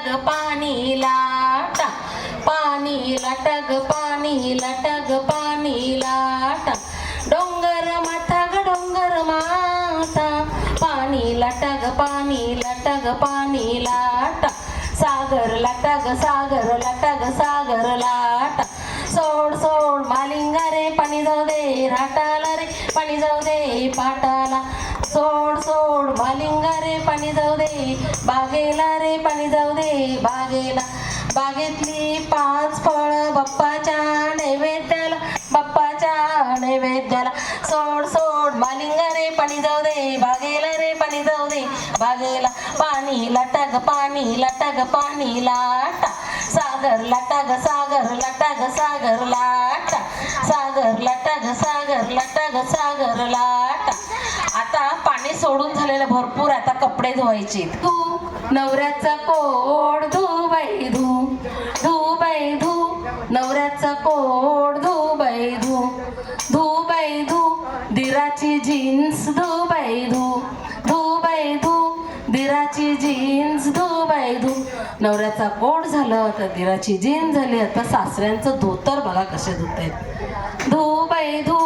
लटग पाणी लाटा, पाणी लटग पाणी लटग पाणी लाटा, डोंगर माथा ग डोंगर माथा, पाणी लटग पाणी लटग पाणी लाटा, सागर लटग सागर लाटा, सोड सोड मालिंगा रे पाणी जाऊ दे राटाला रे पाणी जाऊ दे पाटाला, सोड सोड मालिंगा रे पाणी जाऊ दे बागेला रे पाणी जाऊ दे बागेला, बागेतली 5 फळं बाप्पाच्या नैवेद्याला, बाप्पाच्या नैवेद्याला, सोड सोड मालिंगा रे पाणी जाऊ दे बागेला रे पाणी जाऊ दे बागेला, पाणी लटग पाणी लाटा, सागर लटग सागर लाटा, सागर लटग सागर लाटा. आता पाणी सोडून झालेलं भरपूर, आता कपडे धुवायचे. धू नवऱ्याचा कोड धू बाई धू, धू बाई धू नवऱ्याचा कोड धू बाई धू, धू बाई धू दिराची जीन्स धू बाई धू, धू बाई धू दिराची जीन्स धू बाई धू. नवऱ्याचा कोट झालं तर दिराची जीन्स झाली. आता सासऱ्यांचं धोतर बघा कसे धुतायत. धू बाई धू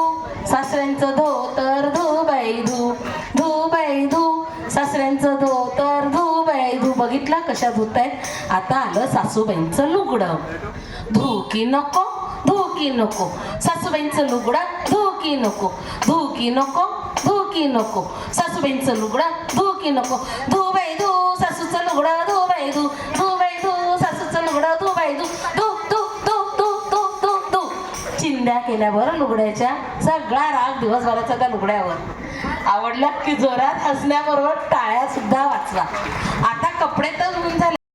सासऱ्यांचं धोतर धू बाई धू, धू बाई धू सासऱ्यांचं धोतर धू बाई धू. बघितला कशा धुतायत. आता आलं सासूबाईंचं लुगडं. धू की नको धू की नको, सासूबाईंचं लुगडं धू की नको, धू की नको धू की नको, सासूबाईंचं लुगडं धू की नको, धू बाई धू सासूचं लुगडं धू बाई धू, धू बाई धू सासूचं लुगडं धू बाई धू, धू धू धू धू धू धू धू. चिंध्या केल्यावर लुगड्याच्या सगळा राग दिवसभराचा त्या लुगड्यावर. आवडला की जोरात हसण्याबरोबर टाळ्या सुद्धा वाचला. आता कपडे तर धुवून झाले.